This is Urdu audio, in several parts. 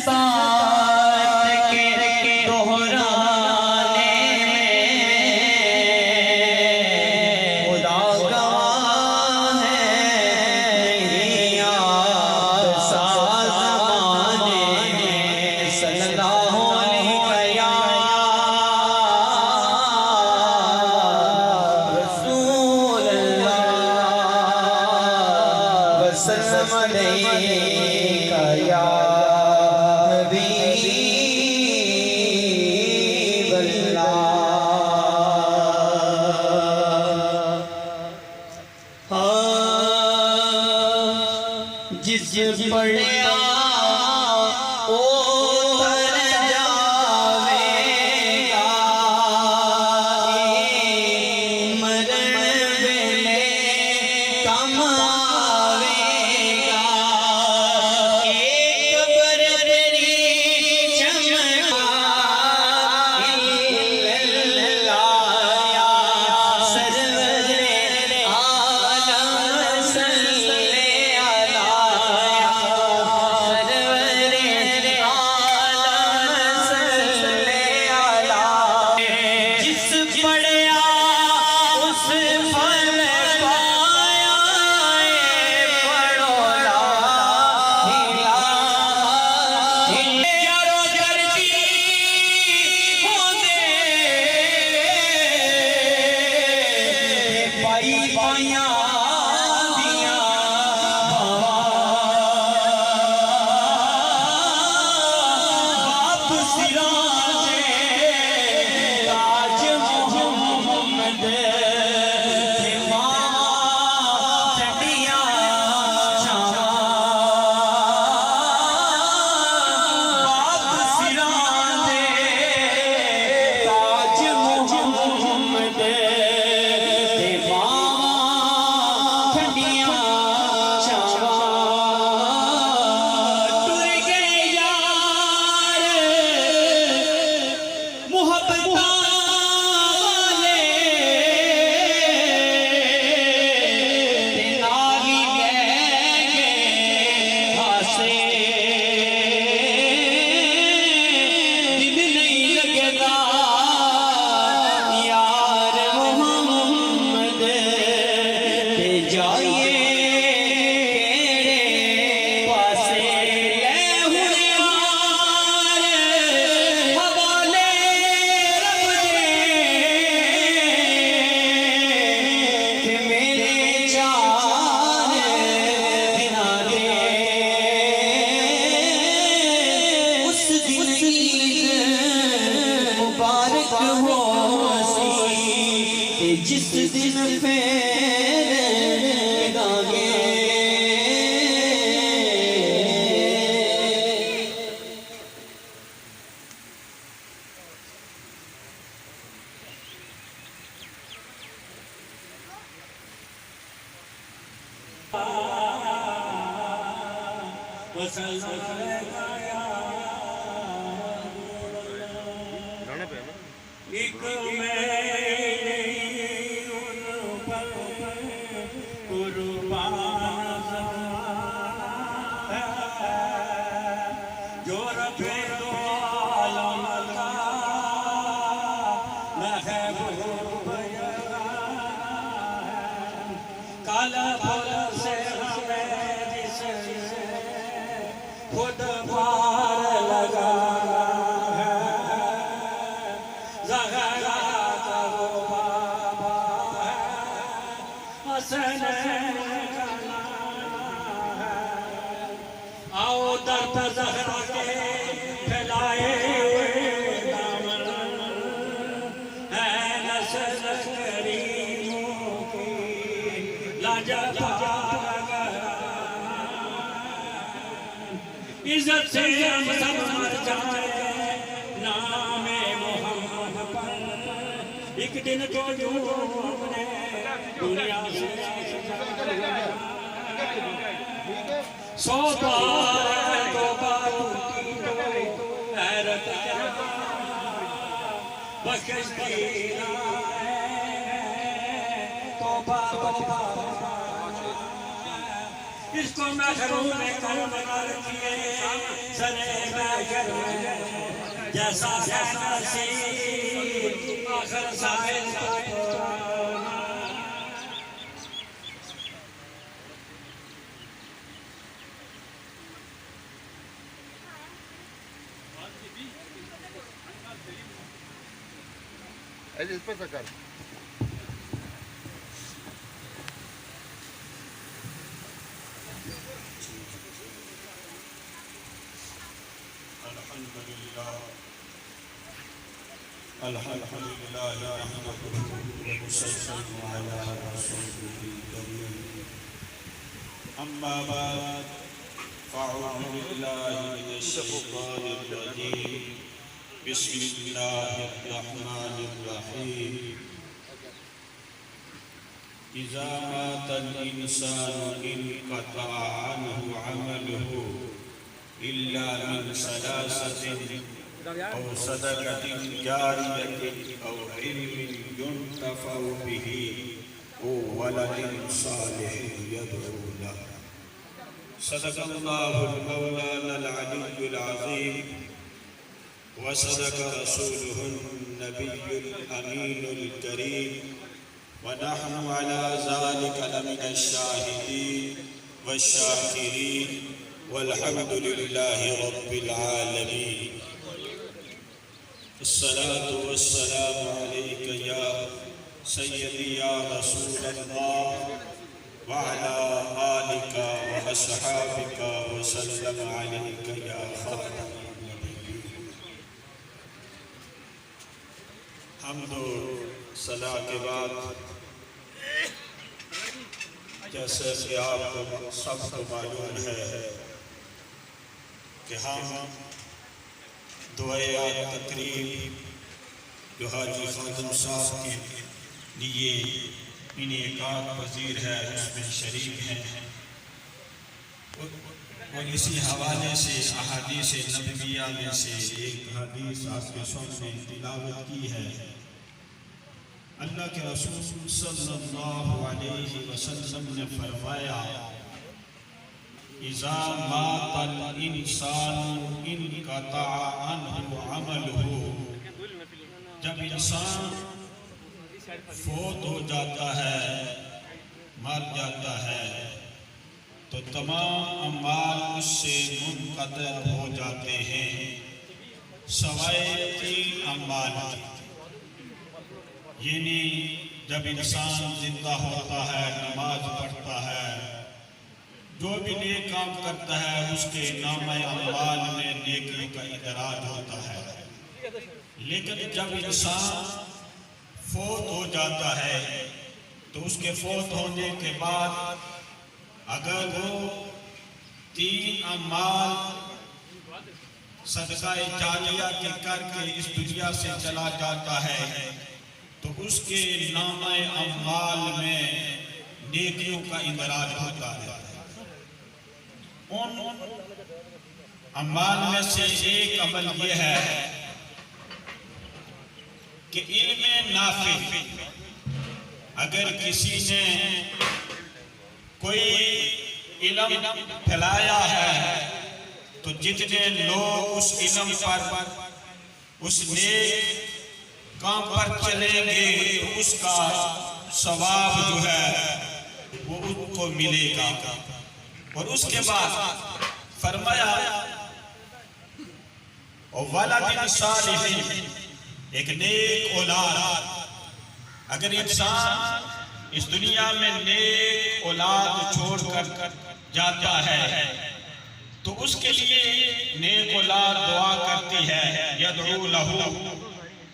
بات کے دہرانے میں خدا گواہ ہے نہیں آپ سا زمانے میں صلی اللہ علیہ یا رسول اللہ وسلم علیہ یا حبیب اللہ جس پڑھیا او تر جاوے گا مرن ویلے کم آوے گا ایک برری چمکا سرور عالم صلی جس دن پھیرے گاگے ایک خود پار لگا ہے زہرات وہ بابا ہے حسن کا نام ہے آؤ درد زہرا کے پھیلائے دامن ہے نسل کریموں کی لاجواب عزت سے ہم سب مر جائیں نام محمد پر ایک دن تو جو اپنے دنیا سے سو بار توبہ کی تو حیرت کیا بخش دینا توبہ اس کو محروم کون کر دیے سرے میں کیسا ہے نصیب آخر سائل کو اس پہ سے کر الحمد لله نحمده ونصلي على رسوله الكريم أما بعد فأعوذ بالله من الشيطان الرجيم بسم الله الرحمن الرحيم إذا مات الإنسان انقطع عنه عمله إلا من ثلاثة أو صدقة جارية أو علم ينتفع به أو ولد صالح يدعو له صدق الله المولانا العلي العظيم وصدق رسوله النبي الأمين الكريم ونحن على ذلك لمن الشاهدين والشاكرين والحمد لله رب العالمين الصلاة والسلام عليك يا سيدي يا رسول الله وعلى آلك وأصحابك وسلم عليك يا خاتم النبيين حمد و صلاح کے بعد جیسے کہ آپ کو سب کو معلوم ہے کہ ہم دعائے تقریب جو حاجی خادم صاحب کے لیے انعقاد پذیر ہے اس میں شریک ہیں اور اسی حوالے سے احادیث نبویہ میں سے ایک حدیث آپ کے سامنے تلاوت کی ہے۔ اللہ کے رسول صلی اللہ علیہ وسلم نے فرمایا اذا مات الانسان انقطع عنہ عملہ، جب انسان فوت ہو جاتا ہے، مر جاتا ہے، تو تمام اعمال اس سے منقطع ہو جاتے ہیں سوائے 3 اعمال کی۔ یعنی جب انسان زندہ ہوتا ہے، نماز پڑھتا ہے، جو بھی نیک کام کرتا ہے اس کے نامہ اعمال میں نیکی کا ادراج ہوتا ہے۔ لیکن جب انسان فوت ہو جاتا ہے تو اس کے فوت ہونے کے بعد اگر وہ 3 اعمال صدقہ جاریہ کے کر کے اس دنیا سے چلا جاتا ہے تو اس کے نامہ اعمال میں نیکیوں کا اندراج ہوتا ہے۔ ان اعمال میں سے ایک عمل یہ ہے کہ علم نافع، اگر کسی نے کوئی علم پھیلایا ہے تو جتنے لوگ اس علم پر اس نیک کام پر چلیں گے تو اس کا ثواب جو ہے وہ ان کو ملے گا۔ اور اس کے بعد فرمایا وَلَدٍ صَالِحٍ، ایک نیک اولاد۔ اگر انسان اس دنیا میں نیک اولاد چھوڑ کر جاتا ہے تو اس کے لیے نیک اولاد دعا کرتی ہے یدعو لہ،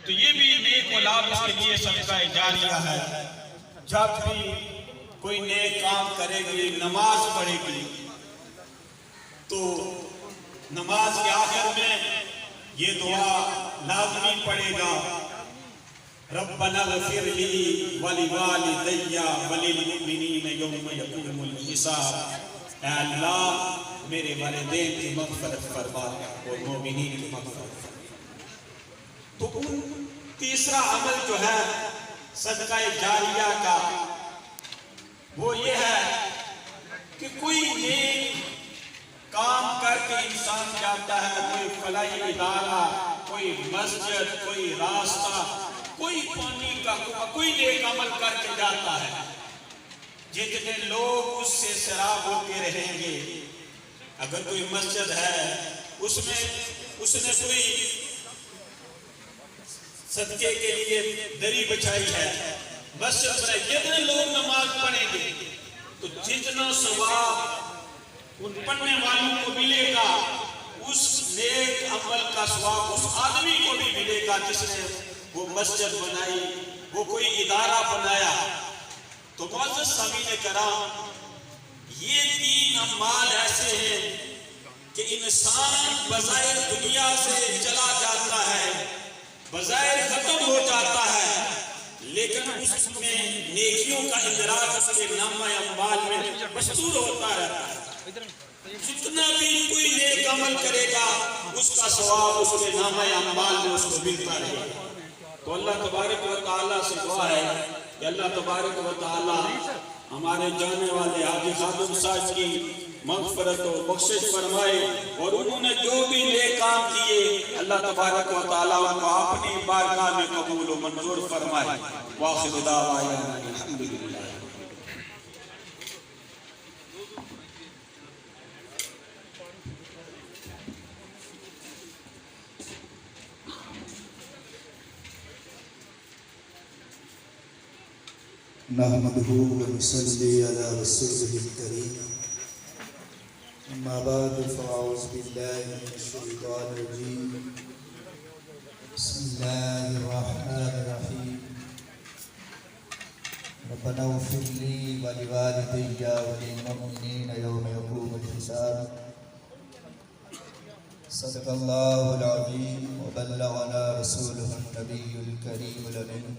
تو یہ بھی نیک اولاد اس کے لیے صدقہ جاریہ ہے۔ جب بھی کوئی نیک کام کرے گی، نماز پڑھے گی، تو نماز کے آخر میں یہ دعا لازمی پڑھے گا ربنا اغفر لی ولوالدی وللمؤمنین یوم یقوم الحساب، اے اللہ میرے والدین کی مغفرت فرما اور مومنین کی مغفرت فرما۔ تو تیسرا عمل جو ہے صدقہ جاریہ کا وہ یہ ہے کہ کوئی نیک کام کر کے انسان جاتا ہے، کوئی فلاحی ادارہ، کوئی کوئی مسجد، کوئی راستہ، کوئی پانی کا کنواں، کوئی نیک عمل کر کے جاتا ہے، جتنے لوگ اس سے سیراب ہوتے رہیں گے، اگر کوئی مسجد ہے اس نے کوئی صدقے کے لیے دری بچھائی ہے، مسجد بنائی، جتنے لوگ نماز پڑھیں گے تو جتنا ثواب ان پڑھنے والوں کو ملے گا، اس نیک عمل کا ثواب اس آدمی کو بھی ملے گا جس نے وہ مسجد بنائی، وہ کوئی ادارہ بنایا۔ تو معزز سامعین کرام، یہ تین اعمال ایسے ہیں کہ انسان بظاہر دنیا سے چلا جاتا ہے، بظاہر ختم ہو جاتا ہے، لیکن اس میں نیکیوں کا ادراک اس کے نامہ اعمال میں مستور ہوتا رہتا ہے۔ جتنا بھی کوئی نیک عمل کرے گا اس کا ثواب اس کے نامہ اعمال میں اس کو ملتا رہے گا۔ تو اللہ تبارک و تعالیٰ سے دعا ہے کہ اللہ تبارک و تعالیٰ ہمارے جانے والے حاجی خادم صاحب کی مغفرت و بخشش فرمائے، اور انہوں نے جو بھی نیک کام کیے اللہ تبارک و تعالیٰ ان کو اپنی بارگاہ میں قبول و منظور فرمائے۔ وآخر دعوانا الحمدللہ۔ نحمده ونصلي على رسوله الكريم، أما بعد فأعوذ بالله من الشيطان الرجيم، بسم الله الرحمن الرحيم، ربنا اغفر لي ولوالدي وللمؤمنين يوم يقوم الحساب۔ صدق الله العظيم وبلغنا رسوله النبي الكريم الأمين،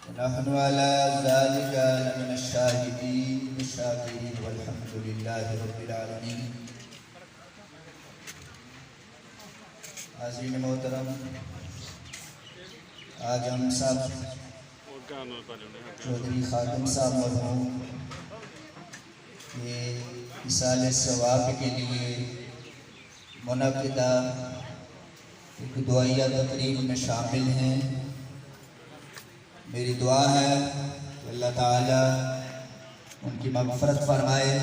ونحن على ذلك لمن الشاهدين الشاكرين والحمد لله رب العالمين۔ حاضرین محترم، آج ہم سب چودھری خادم صاحب مرحوم کے اصالِ ثواب کے لیے منعقدہ ایک دعائیہ تقریب میں شامل ہیں۔ میری دعا ہے کہ اللہ تعالیٰ ان کی مغفرت فرمائے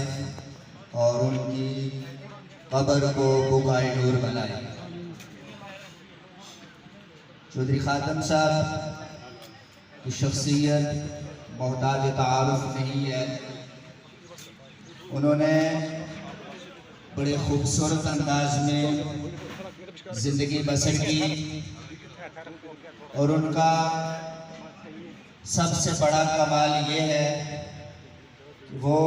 اور ان کی قبر کو بقائے نور بنائے۔ چودھری خادم صاحب کی شخصیت محتاج تعارف نہیں ہے۔ انہوں نے بڑے خوبصورت انداز میں زندگی بسر کی، اور ان کا سب سے بڑا کمال یہ ہے کہ وہ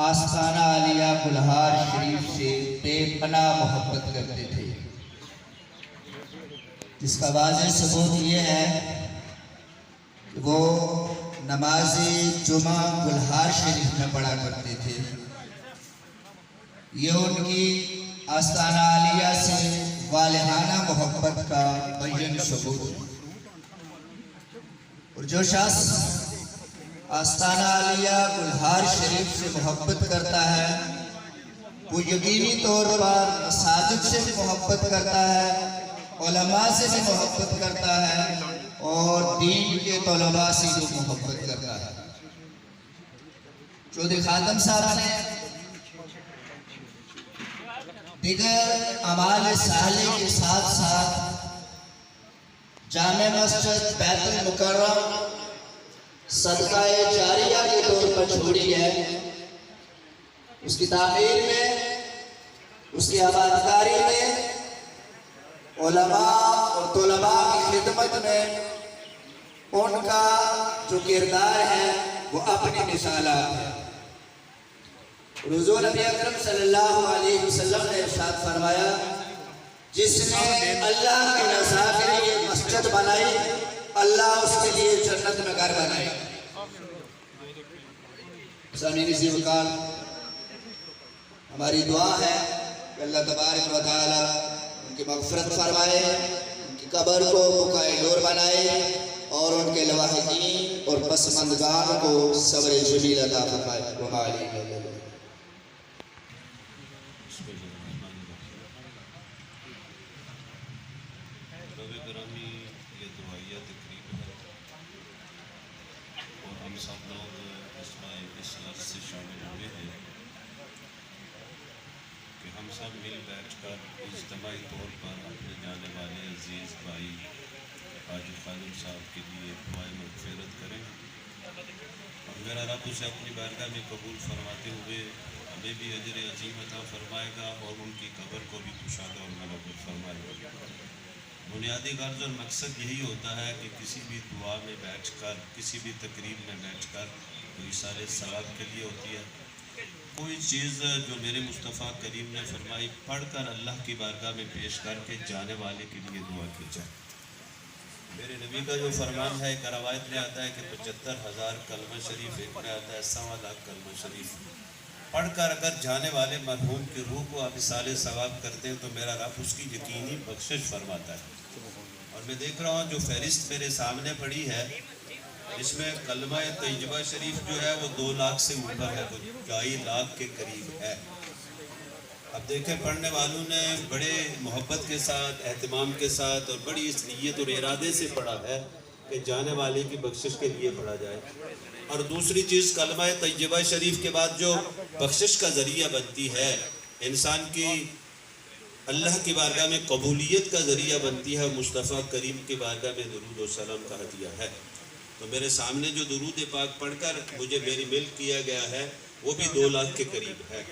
آستانہ عالیہ گلہار شریف سے بے پناہ محبت کرتے تھے، جس کا واضح ثبوت یہ ہے کہ وہ نماز جمعہ گلہار شریف میں پڑھا کرتے تھے۔ یہ ان کی آستانہ عالیہ سے والہانہ محبت کا بین ثبوت ہے۔ اور جو شخص آستانہ عالیہ گلہار شریف سے محبت کرتا ہے وہ یقینی طور پر مساجد سے بھی محبت کرتا ہے، علماء سے بھی محبت کرتا ہے، اور دین کے طلباء سے بھی محبت کرتا ہے۔ چودھری خادم صاحب نے دیگر اعمال صالح کے ساتھ ساتھ جامع مسجد بیت المکرم صدقہ جاریہ کے طور پر چھوڑی ہے۔ اس کی تعمیر میں، اس کی آبادکاری میں، علماء اور طلباء کی خدمت میں ان کا جو کردار ہے وہ اپنی مثالات ہے۔ حضور نبی اکرم صلی اللہ علیہ وسلم نے ارشاد فرمایا، جس نے اللہ کی رضا کے لیے مسجد بنائی اللہ اس کے لیے جنت میں گھر بنائے۔ سامعین عزیز وقار، ہماری دعا ہے کہ اللہ تبارک و تعالی ان کی مغفرت فرمائے، ان کی قبر کو بقائے نور بنائے، اور ان کے لواحقین اور پسماندگان کو صبر جمیل عطا فرمائے۔ گرامی، یہ دعائیہ تقریب ہے اور ہم سب لوگ اس لفظ سے شامل ہوئے ہیں کہ ہم سب مل بیٹھ کر اجتماعی طور پر اپنے جانے والے عزیز بھائی حاجی خادم صاحب کے لیے دعائے مغفرت کریں، اور میرا رب اسے اپنی بارگاہ میں قبول فرماتے ہوئے ہمیں بھی اجر عظیم عطا فرمائے گا اور ان کی قبر کو بھی کشادہ اور منور فرمائے گا۔ بنیادی غرض اور مقصد یہی ہوتا ہے کہ کسی بھی دعا میں بیٹھ کر، کسی بھی تقریب میں بیٹھ کر کوئی سارے ثواب کے لیے ہوتی ہے، کوئی چیز جو میرے مصطفیٰ کریم نے فرمائی پڑھ کر اللہ کی بارگاہ میں پیش کر کے جانے والے کے لیے دعا کی جائے۔ میرے نبی کا جو فرمان ہے، ایک روایت میں آتا ہے کہ 75,000 کلمہ شریف، ایک میں آتا ہے 1.25 لاکھ کلمہ شریف پڑھ کر اگر جانے والے مرحوم کی روح کو آپ اصال ثواب کرتے ہیں تو میرا رب اس کی یقینی بخشش فرماتا ہے۔ اور میں دیکھ رہا ہوں جو فہرست میرے سامنے پڑی ہے، اس میں کلمہ طیبہ شریف جو ہے وہ 2 لاکھ سے اوپر ہے، تو 2.5 لاکھ کے قریب ہے۔ اب دیکھیں پڑھنے والوں نے بڑے محبت کے ساتھ، اہتمام کے ساتھ اور بڑی اس نیت اور ارادے سے پڑھا ہے کہ جانے والے کی بخشش کے لیے پڑھا جائے۔ اور دوسری چیز، کلمہ طیبہ شریف کے بعد جو بخشش کا ذریعہ بنتی ہے، انسان کی اللہ کی بارگاہ میں قبولیت کا ذریعہ بنتی ہے، مصطفیٰ کریم کی بارگاہ میں درود و سلام کا ہدیہ ہے۔ تو میرے سامنے جو درود پاک پڑھ کر مجھے میری ملک کیا گیا ہے وہ بھی 2 لاکھ کے قریب ہے۔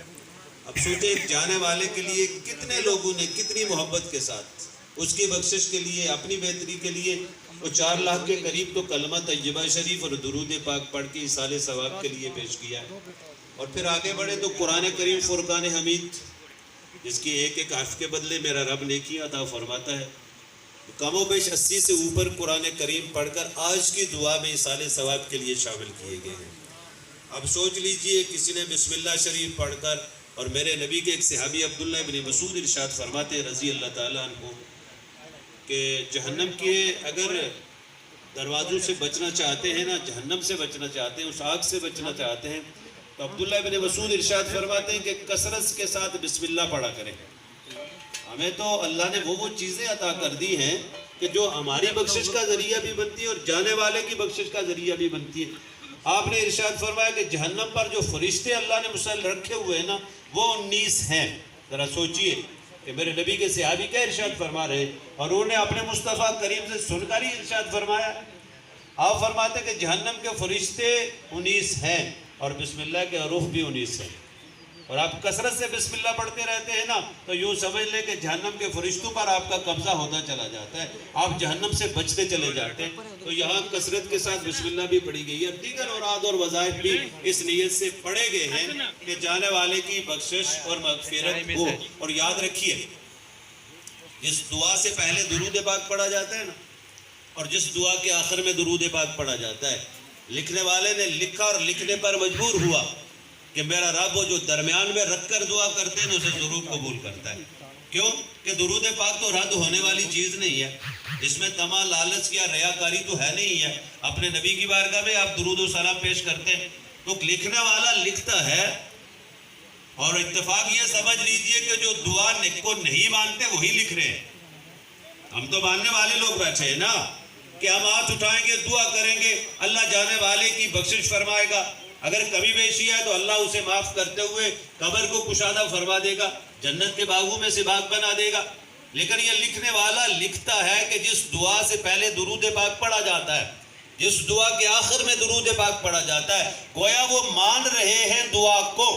اب سوچیں ایک جانے والے کے لیے کتنے لوگوں نے کتنی محبت کے ساتھ اس کی بخشش کے لیے، اپنی بہتری کے لیے وہ 4 لاکھ کے قریب تو کلمہ طیبہ شریف اور درود پاک پڑھ کے اصال ثواب کے لیے پیش کیا ہے۔ اور پھر آگے بڑھے تو قرآن کریم فرقان حمید، جس کی ایک ایک حرف کے بدلے میرا رب نیکیاں عطا فرماتا ہے، کم و بیش 80 سے اوپر قرآن کریم پڑھ کر آج کی دعا میں اصال ثواب کے لیے شامل کیے گئے ہیں۔ اب سوچ لیجئے کسی نے بسم اللہ شریف پڑھ کر، اور میرے نبی کے ایک صحابی عبداللہ ابن مسعود ارشاد فرماتے ہیں رضی اللہ تعالیٰ عنہ کہ جہنم کے اگر دروازوں سے بچنا چاہتے ہیں نا، جہنم سے بچنا چاہتے ہیں، اس آگ سے بچنا چاہتے ہیں، تو عبداللہ ابن مسعود ارشاد فرماتے ہیں کہ کثرت کے ساتھ بسم اللہ پڑھا کریں۔ ہمیں تو اللہ نے وہ چیزیں عطا کر دی ہیں کہ جو ہماری بخشش کا ذریعہ بھی بنتی ہے اور جانے والے کی بخشش کا ذریعہ بھی بنتی ہے۔ آپ نے ارشاد فرمایا کہ جہنم پر جو فرشتے اللہ نے مسلط رکھے ہوئے ہیں نا وہ 19 ہیں۔ ذرا سوچئے کہ میرے نبی کے صحابی کیا ارشاد فرما رہے اور انہوں نے اپنے مصطفیٰ کریم سے سن کر ہی ارشاد فرمایا۔ آپ فرماتے کہ جہنم کے فرشتے 19 ہیں اور بسم اللہ کے حروف بھی 19 ہیں، اور آپ کثرت سے بسم اللہ پڑھتے رہتے ہیں نا تو یوں سمجھ لیں کہ جہنم کے فرشتوں پر آپ کا قبضہ ہوتا چلا جاتا ہے، آپ جہنم سے بچتے چلے جاتے ہیں۔ تو یہاں کثرت کے ساتھ بسم اللہ بھی پڑھی گئی ہے، دیگر اوراد اور وظائف بھی اس نیت سے پڑھے گئے ہیں کہ جانے والے کی بخشش اور مغفرت ہو۔ اور یاد رکھیے جس دعا سے پہلے درود پاک پڑھا جاتا ہے نا، اور جس دعا کے آخر میں درود پاک پڑھا جاتا ہے، لکھنے والے نے لکھا اور لکھنے پر مجبور ہوا کہ میرا رب وہ جو درمیان میں رکھ کر دعا کرتے ہیں اسے ضرور قبول کرتا ہے۔ کیوں کہ درود پاک تو رد ہونے والی چیز نہیں ہے، اس میں طمع، لالچ یا ریاکاری تو ہے نہیں ہے۔ اپنے نبی کی بارگاہ میں آپ درود و سلام پیش کرتے ہیں تو لکھنے والا لکھتا ہے، اور اتفاق یہ سمجھ لیجئے کہ جو دعا کو نہیں مانتے وہی لکھ رہے ہیں۔ ہم تو ماننے والے لوگ بیٹھے ہیں نا کہ ہم ہاتھ اٹھائیں گے، دعا کریں گے، اللہ جانے والے کی بخشش فرمائے گا، اگر کمی بیشی ہے تو اللہ اسے معاف کرتے ہوئے قبر کو کشادہ فرما دے گا، جنت کے باغوں میں سے باغ بنا دے گا۔ لیکن یہ لکھنے والا لکھتا ہے کہ جس دعا سے پہلے درود پاک پڑھا جاتا ہے، جس دعا کے آخر میں درود پاک پڑھا جاتا ہے، گویا وہ مان رہے ہیں دعا کو،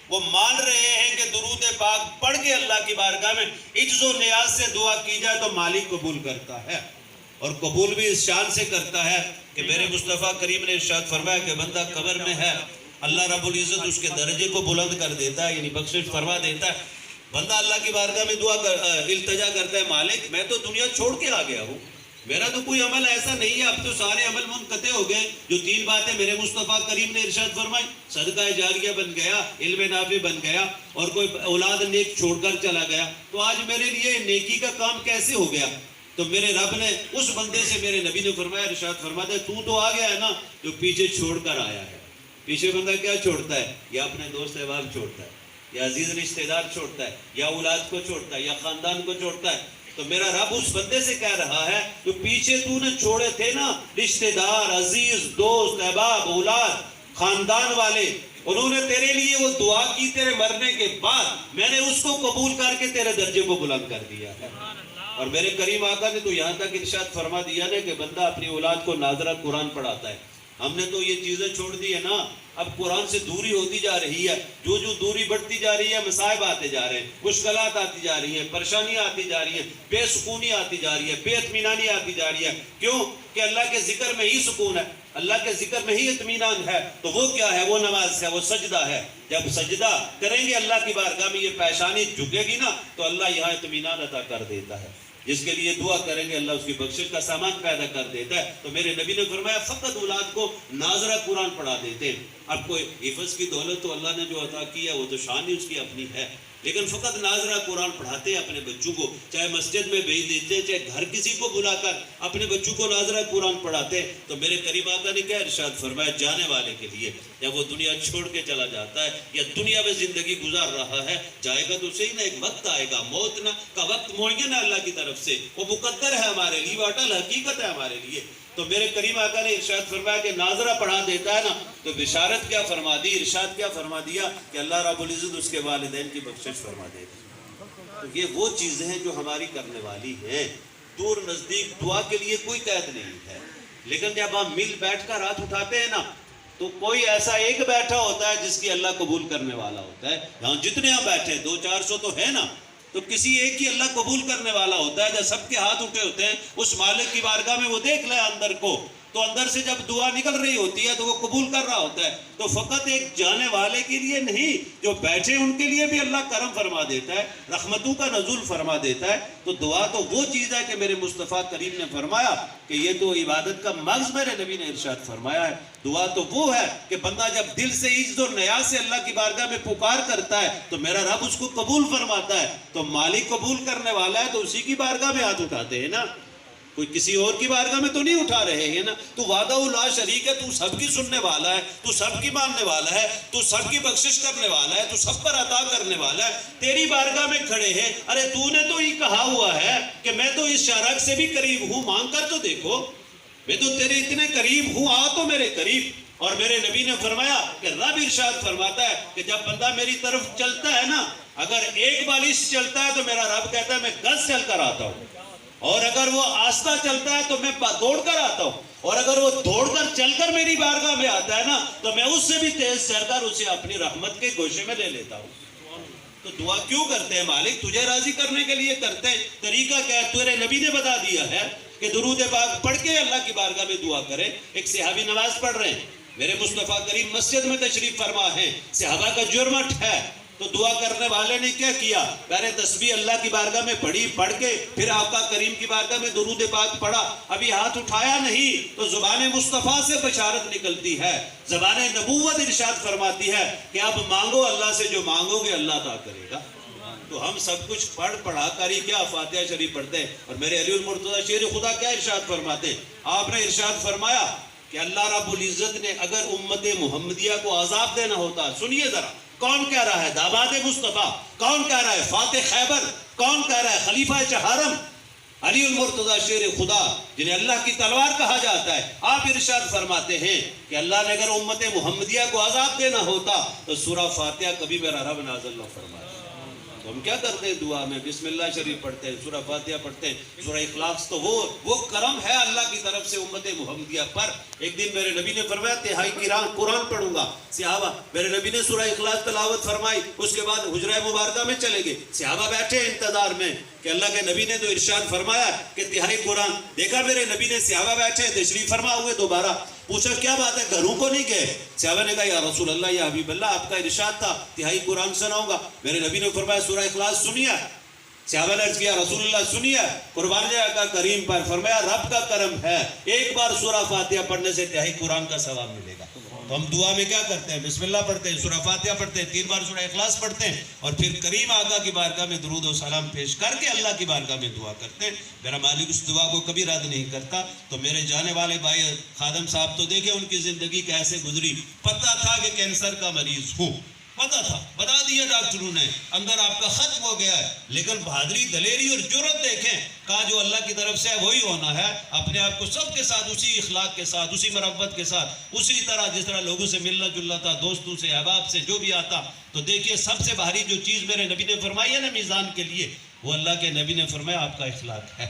وہ مان رہے ہیں کہ درود پاک پڑھ کے اللہ کی بارگاہ میں عجز و نیاز سے دعا کی جائے تو مالک قبول کرتا ہے، اور قبول بھی اس شان سے کرتا ہے کہ میرے مصطفیٰ کریم نے ارشاد فرمایا کہ بندہ قبر میں ہے، اللہ رب العزت اس کے درجے کو بلند کر دیتا ہے، یعنی بخشش فرما دیتا ہے۔ بندہ اللہ کی بارگاہ میں التجا کرتا ہے، مالک میں تو دنیا چھوڑ کے آ گیا ہوں، میرا تو کوئی عمل ایسا نہیں ہے، اب تو سارے عمل منقطع ہو گئے، جو 3 باتیں میرے مصطفیٰ کریم نے ارشاد فرمائی، صدقہ جاریہ بن گیا، علم نافع بن گیا، اور کوئی اولاد نیک چھوڑ کر چلا گیا، تو آج میرے لیے نیکی کا کام کیسے ہو گیا؟ تو میرے رب نے اس بندے سے، میرے نبی نے فرمایا، ارشاد فرماتا ہے تو آ گیا ہے نا جو پیچھے چھوڑ کر آیا ہے۔ پیچھے بندہ کیا چھوڑتا ہے؟ یا اپنے دوست احباب چھوڑتا ہے، یا عزیز رشتہ دار چھوڑتا ہے، یا اولاد کو چھوڑتا ہے، یا خاندان کو چھوڑتا ہے۔ تو تو میرا رب اس بندے سے کہہ رہا ہے جو پیچھے تو نے چھوڑے تھے نا رشتہ دار، عزیز، دوست، احباب، اولاد، خاندان والے، انہوں نے تیرے لیے وہ دعا کی تیرے مرنے کے بعد، میں نے اس کو قبول کر کے تیرے درجے کو بلند کر دیا ہے۔ اور میرے کریم آقا نے تو یہاں تک ارشاد فرما دیا نا کہ بندہ اپنی اولاد کو ناظرہ قرآن پڑھاتا ہے۔ ہم نے تو یہ چیزیں چھوڑ دی ہے نا، اب قرآن سے دوری ہوتی جا رہی ہے، جو دوری بڑھتی جا رہی ہے، مصائب آتے جا رہے ہیں، مشکلات آتی جا رہی ہیں، پریشانیاں آتی جا رہی ہیں، بے سکونی آتی جا رہی ہے، بے اطمینانی آتی جا رہی ہے۔ کیوں کہ اللہ کے ذکر میں ہی سکون ہے، اللہ کے ذکر میں ہی اطمینان ہے۔ تو وہ کیا ہے؟ وہ نماز ہے، وہ سجدہ ہے۔ جب سجدہ کریں گے اللہ کی بارگاہ میں، یہ پیشانی جھکے گی نا تو اللہ یہاں اطمینان عطا کر دیتا ہے۔ جس کے لیے دعا کریں گے اللہ اس کی بخشش کا سامان پیدا کر دیتا ہے۔ تو میرے نبی نے فرمایا فقط اولاد کو ناظرہ قرآن پڑھا دیتے ہیں۔ اب کوئی حفظ کی دولت تو اللہ نے جو عطا کی ہے وہ تو شان ہی اس کی اپنی ہے، لیکن فقط ناظرہ قرآن پڑھاتے ہیں اپنے بچوں کو، چاہے مسجد میں بھیج دیتے ہیں، چاہے گھر کسی کو بلا کر اپنے بچوں کو ناظرہ قرآن پڑھاتے ہیں۔ تو میرے کریم آقا نے کیا ارشاد فرمایا؟ جانے والے کے لیے جب وہ دنیا چھوڑ کے چلا جاتا ہے یا دنیا میں زندگی گزار رہا ہے، جائے گا تو صحیح نا، ایک وقت آئے گا، موت نہ کا وقت معین ہے اللہ کی طرف سے، وہ مقدر ہے ہمارے لیے، وہ اٹل حقیقت ہے ہمارے لیے۔ تو میرے کریم آقا نے ارشاد فرمایا کہ ناظرہ پڑھا دیتا ہے نا، تو بشارت کیا فرما دی، ارشاد کیا فرما دیا کہ اللہ رب العزت اس کے والدین کی بخشش فرما دے گا۔ تو یہ وہ چیزیں ہیں جو ہماری کرنے والی ہیں۔ دور نزدیک دعا کے لیے کوئی قید نہیں ہے، لیکن جب ہم مل بیٹھ کر ہاتھ اٹھاتے ہیں نا تو کوئی ایسا ایک بیٹھا ہوتا ہے جس کی اللہ قبول کرنے والا ہوتا ہے۔ یہاں جتنے ہم بیٹھے 200-400 تو ہے نا، تو کسی ایک ہی اللہ قبول کرنے والا ہوتا ہے۔ جب سب کے ہاتھ اٹھے ہوتے ہیں اس مالک کی بارگاہ میں، وہ دیکھ لے اندر کو، تو اندر سے جب دعا نکل رہی ہوتی ہے تو وہ قبول کر رہا ہوتا ہے۔ تو فقط ایک جانے والے کے لیے نہیں، جو بیٹھے ان کے لیے بھی اللہ کرم فرما دیتا ہے، رحمتوں کا نزول فرما دیتا ہے۔ تو دعا تو وہ چیز ہے کہ میرے مصطفیٰ کریم نے فرمایا کہ یہ تو عبادت کا مغز میرے نبی نے ارشاد فرمایا ہے۔ دعا تو وہ ہے کہ بندہ جب دل سے عجز اور نیاز سے اللہ کی بارگاہ میں پکار کرتا ہے تو میرا رب اس کو قبول فرماتا ہے۔ تو مالک قبول کرنے والا ہے تو اسی کی بارگاہ میں ہاتھ اٹھاتے ہیں نا، کوئی کسی اور کی بارگاہ میں تو نہیں اٹھا رہے ہیں نا۔ تو وعدہ لا شریک ہے، تو سب کی سننے والا ہے، تو سب کی ماننے والا ہے، تو سب کی بخشش کرنے والا ہے، تو سب پر عطا کرنے والا ہے۔ تیری بارگاہ میں کھڑے ہیں، ارے تو نے تو یہ کہا ہوا ہے کہ میں تو اس شرک سے بھی قریب ہوں، مانگ کر تو دیکھو، میں تو تیرے اتنے قریب ہوں، آ تو میرے قریب۔ اور میرے نبی نے فرمایا کہ رب ارشاد فرماتا ہے کہ جب بندہ میری طرف چلتا ہے نا، اگر ایک بالش چلتا ہے تو میرا رب کہتا ہے میں 10 چل کر آتا ہوں، اور اگر وہ آستہ چلتا ہے تو میں دوڑ کر آتا ہوں، اور اگر وہ دوڑ کر چل کر میری بارگاہ میں آتا ہے نا تو میں اس سے بھی تیز چل کر اسے اپنی رحمت کے گوشے میں لے لیتا ہوں۔ تو دعا کیوں کرتے ہیں؟ مالک تجھے راضی کرنے کے لیے کرتے ہیں۔ طریقہ کیا ہے؟ تیرے نبی نے بتا دیا ہے کہ درود پاک پڑھ کے اللہ کی بارگاہ میں دعا کرے۔ ایک صحابی نماز پڑھ رہے ہیں، میرے مصطفیٰ کریم مسجد میں تشریف فرما ہے، صحابہ کا جرمٹ ہے، تو دعا کرنے والے نے کیا کیا؟ پہلے تسبیح اللہ کی بارگاہ میں پڑھی، پڑھ کے پھر آقا کریم کی بارگاہ میں درود پاک پڑھا۔ ابھی ہاتھ اٹھایا نہیں تو زبان مصطفیٰ سے بشارت نکلتی ہے، زبان نبوت ارشاد فرماتی ہے کہ اب مانگو اللہ سے، جو مانگو گے اللہ عطا کرے گا۔ تو ہم سب کچھ پڑھا کر ہی کیا فاتحہ شریف پڑھتے ہیں۔ اور میرے علی المرتضیٰ شیر خدا کیا ارشاد فرماتے ہیں؟ آپ نے ارشاد فرمایا کہ اللہ رب العزت نے اگر امت محمدیہ کو عذاب دینا ہوتا، سنیے ذرا، کون کہہ رہا ہے؟ داماد مصطفیٰ۔ کون کہہ رہا ہے؟ فاتح خیبر۔ کون کہہ رہا ہے؟ خلیفہ چہارم علی المرتضیٰ شیر خدا، جنہیں اللہ کی تلوار کہا جاتا ہے۔ آپ ارشاد فرماتے ہیں کہ اللہ نے اگر امت محمدیہ کو عذاب دینا ہوتا تو سورہ فاتحہ کبھی میرا رب نازل نہ فرمایا۔ تو ہم کیا کرتے ہیں دعا میں؟ بسم اللہ شریف پڑھتے ہیں، سورہ فاتحہ پڑھتے ہیں، سورہ اخلاص۔ تو وہ کرم ہے اللہ کی طرف سے امت محمدیہ پر۔ ایک دن میرے نبی نے فرمایا تہائی قرآن پڑھوں گا، صحابہ، میرے نبی نے سورہ اخلاص تلاوت فرمائی، اس کے بعد حجرہ مبارکہ میں چلے گئے، صحابہ بیٹھے انتظار میں کہ اللہ کے نبی نے تو ارشاد فرمایا کہ تہائی قرآن۔ دیکھا میرے نبی نے صحابہ بیٹھے تشریف فرما ہوئے، دوبارہ پوچھا کیا بات ہے، گھروں کو نہیں گئے؟ صحابہ نے کہا یا رسول اللہ، یا حبیب اللہ، آپ کا ارشاد تھا تہائی قرآن سناؤں گا۔ میرے نبی نے فرمایا سورہ اخلاص سنیا۔ صحابہ نے عرض کیا رسول اللہ سنیا۔ قربان جائے کا کریم پر فرمایا رب کا کرم ہے، ایک بار سورہ فاتحہ پڑھنے سے تہائی قرآن کا ثواب ملے گا۔ تو ہم دعا میں کیا کرتے ہیں؟ بسم اللہ پڑھتے ہیں، سورہ فاتحہ پڑھتے ہیں، 3 بار سورہ اخلاص پڑھتے ہیں، اور پھر کریم آقا کی بارگاہ میں درود و سلام پیش کر کے اللہ کی بارگاہ میں دعا کرتے ہیں۔ میرا مالک اس دعا کو کبھی رد نہیں کرتا۔ تو میرے جانے والے بھائی خادم صاحب تو دیکھیں ان کی زندگی کیسے گزری۔ پتہ تھا کہ کینسر کا مریض ہوں، پتہ تھا، بتا دیا ڈاکٹروں نے، اندر آپ کا ختم ہو گیا ہے، لیکن بہادری، دلیری اور جرأت دیکھیں، کہا جو اللہ کی طرف سے ہے وہی ہونا ہے، اپنے آپ کو سب کے ساتھ اسی اخلاق کے ساتھ، اسی مربت کے ساتھ، اسی طرح جس طرح لوگوں سے ملنا جلنا تھا، دوستوں سے، احباب سے، جو بھی آتا. تو دیکھیے سب سے بھاری جو چیز میرے نبی نے فرمائی ہے نا میزان کے لیے، وہ اللہ کے نبی نے فرمایا آپ کا اخلاق ہے.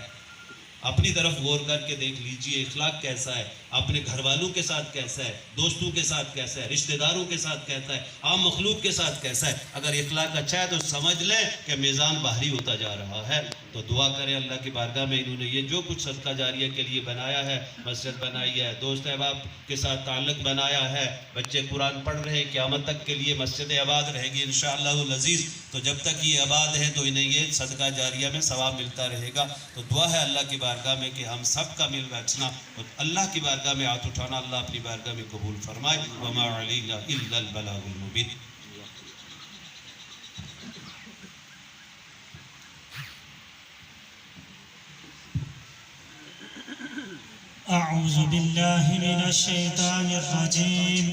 اپنی طرف غور کر کے دیکھ لیجئے اخلاق کیسا ہے، اپنے گھر والوں کے ساتھ کیسا ہے، دوستوں کے ساتھ کیسا ہے، رشتہ داروں کے ساتھ کیسا ہے، عام مخلوق کے ساتھ کیسا ہے. اگر اخلاق اچھا ہے تو سمجھ لیں کہ میزان بھاری ہوتا جا رہا ہے. تو دعا کریں اللہ کی بارگاہ میں انہوں نے یہ جو کچھ صدقہ جاریہ کے لیے بنایا ہے، مسجد بنائی ہے، دوست احباب کے ساتھ تعلق بنایا ہے، بچے قرآن پڑھ رہے ہیں، قیامت تک کے لیے مسجد آباد رہے گی انشاءاللہ العزیز. تو جب تک یہ آباد ہے تو انہیں یہ صدقہ جاریہ میں ثواب ملتا رہے گا. تو دعا ہے اللہ کی بارگاہ میں کہ ہم سب کا مل بیٹھنا اور اللہ کی بارگاہ میں ہاتھ اٹھانا اللہ اپنی بارگاہ میں قبول فرمائے. وما علینا الا البلاغ المبین. أعوذ بالله من الشيطان الرجيم.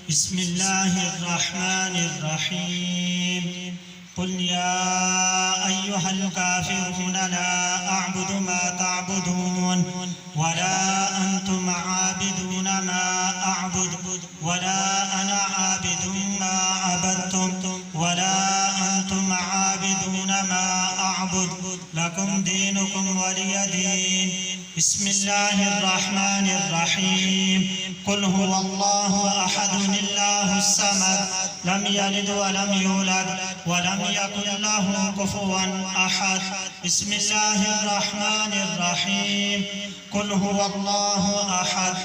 بسم الله الرحمن الرحيم. قل يا أيها الكافرون لا أعبد ما تعبدون ولا أنتم عابدون ما أعبد ولا أنا عابد ما عبدتم ولا أنتم عابدون ما أعبد لكم دينكم ولي دين. بسم الله الرحمن الرحيم. قل هو الله أحد الله الصمد لم يلد ولم يولد ولم يكن له كفوا أحد. بسم الله الرحمن الرحيم. قل هو الله أحد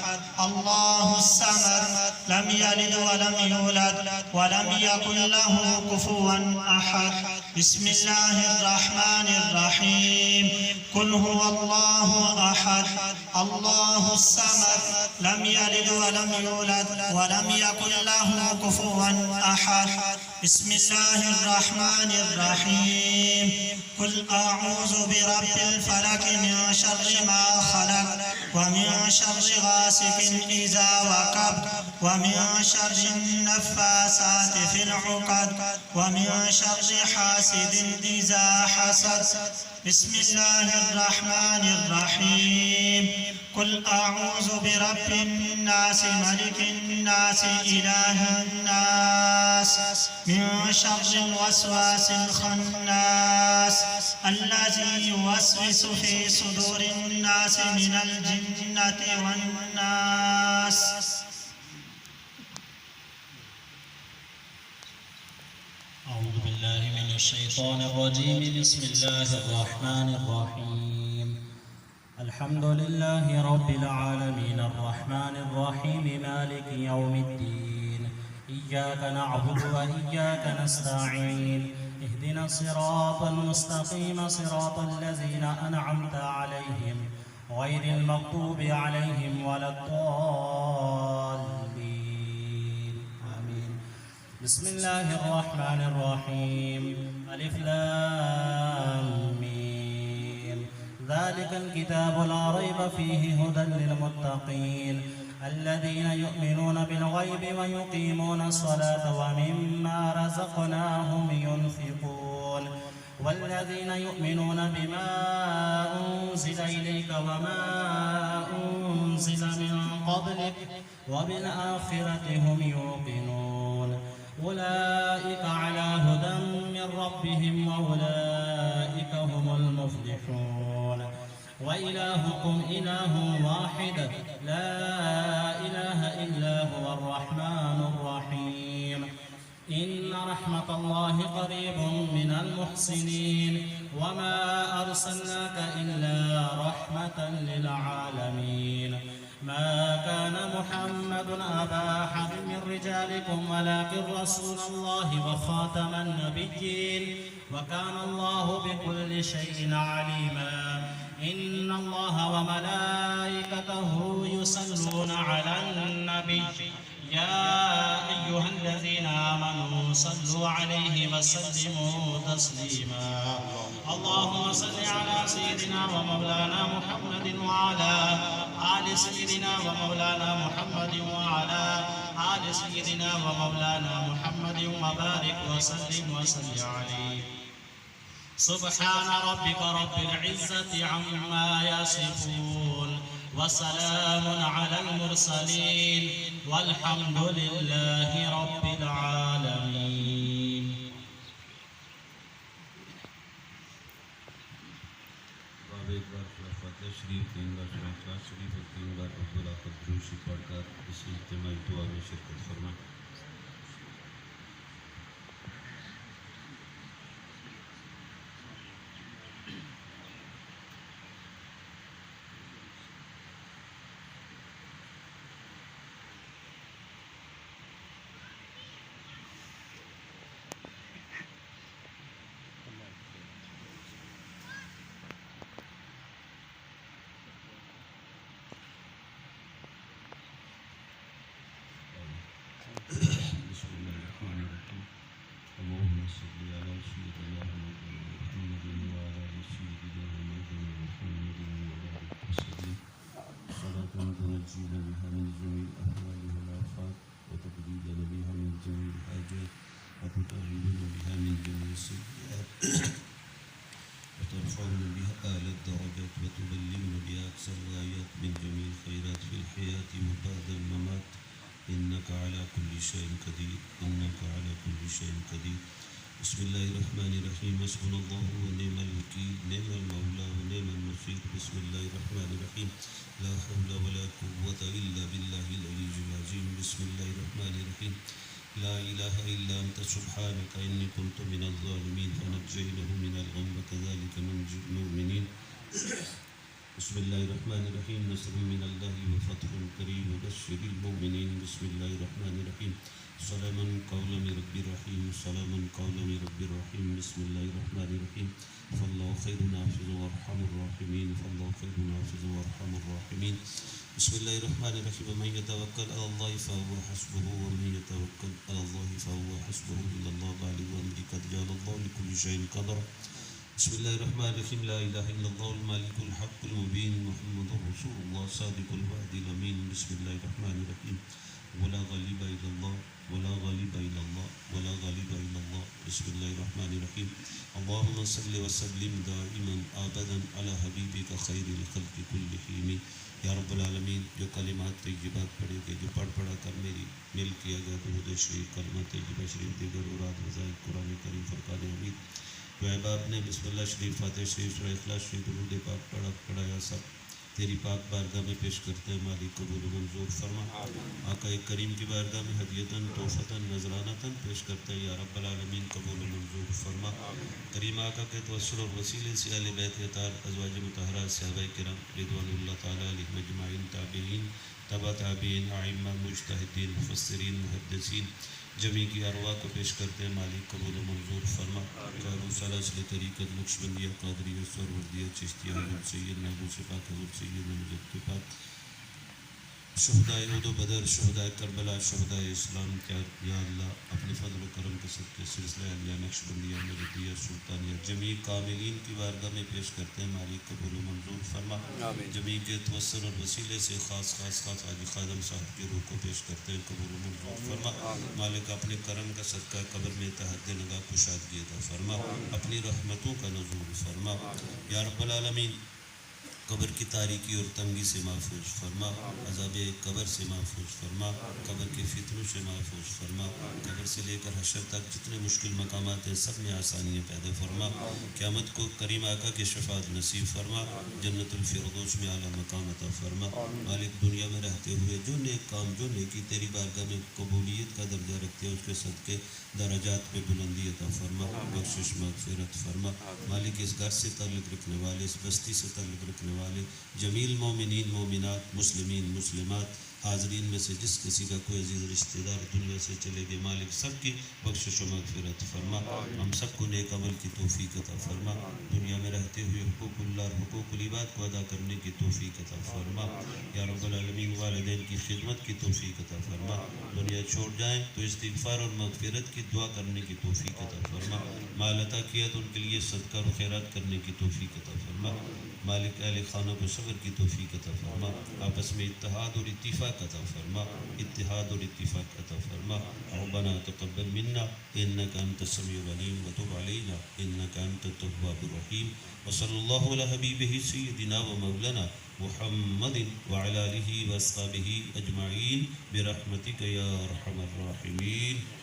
الله الصمد لم يلد ولم يولد ولم يكن له كفوا أحد. بسم الله الرحمن الرحيم. قل هو الله أحد الله الصمد لم يلد ولم يولد ولم يكن له كفوا أحد. بسم الله الرحمن الرحيم. قل أعوذ برب الفلق من شر ما خلق ومن شر غاسق إذا وقب ومن شر النفاثات في العقد ومن شر حاسد إذا حسد. بسم الله الرحمن الرحيم. قل أعوذ برب الناس ملك الناس إله الناس من شر الوسواس الخناس الذي يوسوس في صدور الناس من الجنة والناس. أعوذ بالله من الشيطان الرجيم. بسم الله الرحمن الرحيم. الحمد لله رب العالمين الرحمن الرحيم مالك يوم الدين. إياك نعبد وإياك نستعين. اهدنا الصراط المستقيم صراط الذين أنعمت عليهم غير المغضوب عليهم ولا الضالين. آمين. بسم الله الرحمن الرحيم. ألف لام ميم. ذلك الكتاب لا ريب فيه هدى للمتقين الذين يؤمنون بالغيب ويقيمون الصلاة ومما رزقناهم ينفقون والذين يؤمنون بما أنزل إليك وما أنزل من قبلك وبالآخرة هم يوقنون أولئك على هدى من ربهم وأولئك هم المفلحون. وإلهكم إله واحد لا إله إلا هو الرحمن الرحيم. إن رحمة الله قريب من المحسنين وما أرسلناك إلا رحمة للعالمين. ما كان محمد أبا أحد من رجالكم ولكن رسول الله وخاتم النبيين وكان الله بكل شيء عليما. إن الله وملائكته يصلون على النبي يا أيها الذين آمنوا صلوا عليه وسلموا تسليما. اللهم صل على سيدنا ومولانا محمد وعلى آل سيدنا ومولانا محمد وعلى آل سيدنا ومولانا محمد محمد وبارك وسلم وصل عليه. سبحان ربك رب العزة عما يصفون وسلام على المرسلين والحمد لله رب العالمين. ایک بار فاتحہ شریف، 3 بار اخلاص شریف اور 3 بار عبدالآخر دروشی پڑھ کر اس اجتماعی دعا میں شرکت فرمائیں. بسم اللہ الرحمن الرحیم. اللهم صل على سيدنا محمد وعلى آل سيدنا محمد وبارك وسلم صلاة تنجينا بها من جميع الأهوال والآفات وتبديلنا بها من جميع الحاجات وتطهرنا بها من جميع السيئات وترفعنا بها أعلى الدرجات وتبلغنا بها أقصى الغايات من جميع الخيرات في الحياة وبعد الممات. إنك على كل شيء قدير، إنك على كل شيء قدير. بسم الله الرحمن الرحيم. حسبنا الله ونعم الوكيل، نعم المولى ونعم النصير. بسم الله الرحمن الرحيم. لا حول ولا قوة إلا بالله العلي العظيم. بسم الله الرحمن الرحيم. لا إله إلا أنت سبحانك إني كنت من الظالمين فنجيناه من الغم وكذلك ننجي المؤمنين. بسم الله الرحمن الرحيم. نصر من الله وفتح قريب وبشر المؤمنين. بسم الله الرحمن الرحيم. سلام قولا من رب رحيم، سلام قولا من رب رحيم. بسم الله الرحمن الرحيم. فالله خير حافظ وارحم الراحمين، فالله خير حافظ وارحم الراحمين. بسم الله الرحمن الرحيم. ومن يتوكل على الله فهو حسبه، ومن يتوكل على الله فهو حسبه. إن الله بالغ أمره قد جعل الله لكل شيء قدرا. بسم الله الرحمن الرحيم. لا إله إلا الله الملك الحق المبين محمد رسول الله صادق الوعد الأمين. بسم الله الرحمن الرحيم. ولا غالب إلا الله، ولا غالب إلا الله، ولا غالب إلا الله. بسم الله الرحمن الرحيم. اللهم صل وسلم دائما أبدا على حبيبك خير الخلق كلهم. یا رب العالمین، جو کلمات طیبات پڑھے گئے، جو پڑھا کر میری مل کیا گیا درود شریف، کلمہ طیبہ شریف، دیگر اوراد وظائف قرآن کریم، فرقان حمید، جو احباب نے بسم اللہ شریف، فاتح شریف، سورہ اخلاص شریف، درود پاک پڑھایا، سب تیری پاک بارگاہ میں پیش کرتے ہیں. مالک قبول و منظور فرما. آقا کریم کی بارگاہ میں ہدیتاً، تحفتاً، نذرانتاً پیش کرتے ہیں. یا رب العالمین قبول و منظور فرما. کریم آقا کے توسل اور وسیلے سے اہل بیت اطہار، ازواج مطہرات، صحابہ کرام رضوان اللہ تعالیٰ علیہم اجمعین، تابعین، تبع تابعین، ائمہ، مجتہدین، مفسرین، محدثین، جمی کی ارواح کو پیش کرتے ہیں. مالک قبول و منظور فرما. چاروں سلاسل طریقت، نقشبندیہ، قادریہ، سروردیہ، چشتیہ، حضرت سید محبوب پاک، حضرت سید نمجد پاک، شہدائے احد و بدر، شہدائے کربلا، شہدائے اسلام کیا یا اللہ اپنے فضل و کرم کے صدقے سلسلہ علیہ نقشبندیہ، مجدیہ، سلطانیہ، جمیع کاملین کی بارگاہ میں پیش کرتے ہیں. مالک قبول و منظور فرما. جمیع کے توسل اور وسیلے سے خاص حاجی خادم صاحب کی روح کو پیش کرتے ہیں. قبول و منظور فرما. مالک اپنے کرم کا صدقہ قبر میں تحد نگاہ کشادگی عطا فرما. اپنی رحمتوں کا نزول فرما. یا رب العالمین، قبر کی تاریکی اور تنگی سے محفوظ فرما. عذاب قبر سے محفوظ فرما. قبر کے فتنوں سے محفوظ فرما. قبر سے لے کر حشر تک جتنے مشکل مقامات ہیں سب میں آسانیاں پیدا فرما. قیامت کو کریم آقا کی شفاعت نصیب فرما. جنت الفردوس میں اعلیٰ مقام عطا فرما. مالک دنیا میں رہتے ہوئے جو نیک کام، جو نیکی تیری بارگاہ میں قبولیت کا درجہ رکھتے ہیں، اس کے صدقے درجات میں بلندی عطا فرما. بخشش مغفرت فرما. مالک اس گھر سے تعلق رکھنے والے، اس بستی سے تعلق رکھنے والے جمیل مومنین، مومنات، مسلمین، مسلمات، حاضرین میں سے جس کسی کا کوئی عزیز رشتہ دار دنیا سے چلے گئے، مالک سب کی بخشش و مغفرت فرما. ہم سب کو نیک عمل کی توفیق عطا فرما. دنیا میں رہتے ہوئے حقوق اللہ اور حقوق العباد کو ادا کرنے کی توفیق عطا فرما. یا رب العالمین، والدین کی خدمت کی توفیق عطا فرما. دنیا چھوڑ جائیں تو استغفار اور مغفرت کی دعا کرنے کی توفیق عطا فرما. مال عطا کیا تو ان کے لیے صدقہ اور خیرات کرنے کی توفیق عطا فرما. مالک اہل خانہ کو صبر کی توفیق عطا فرما، آپس میں اتحاد اور اتفاق عطا فرما، اتحاد اور اتفاق عطا فرما۔ ربنا تقبل منا انك انت السميع العليم وتب علينا انك انت التواب الرحيم، وصلى الله على حبيبه سيدنا ومولانا محمد وعلى آله واصحابه اجمعين برحمتك يا ارحم الراحمين۔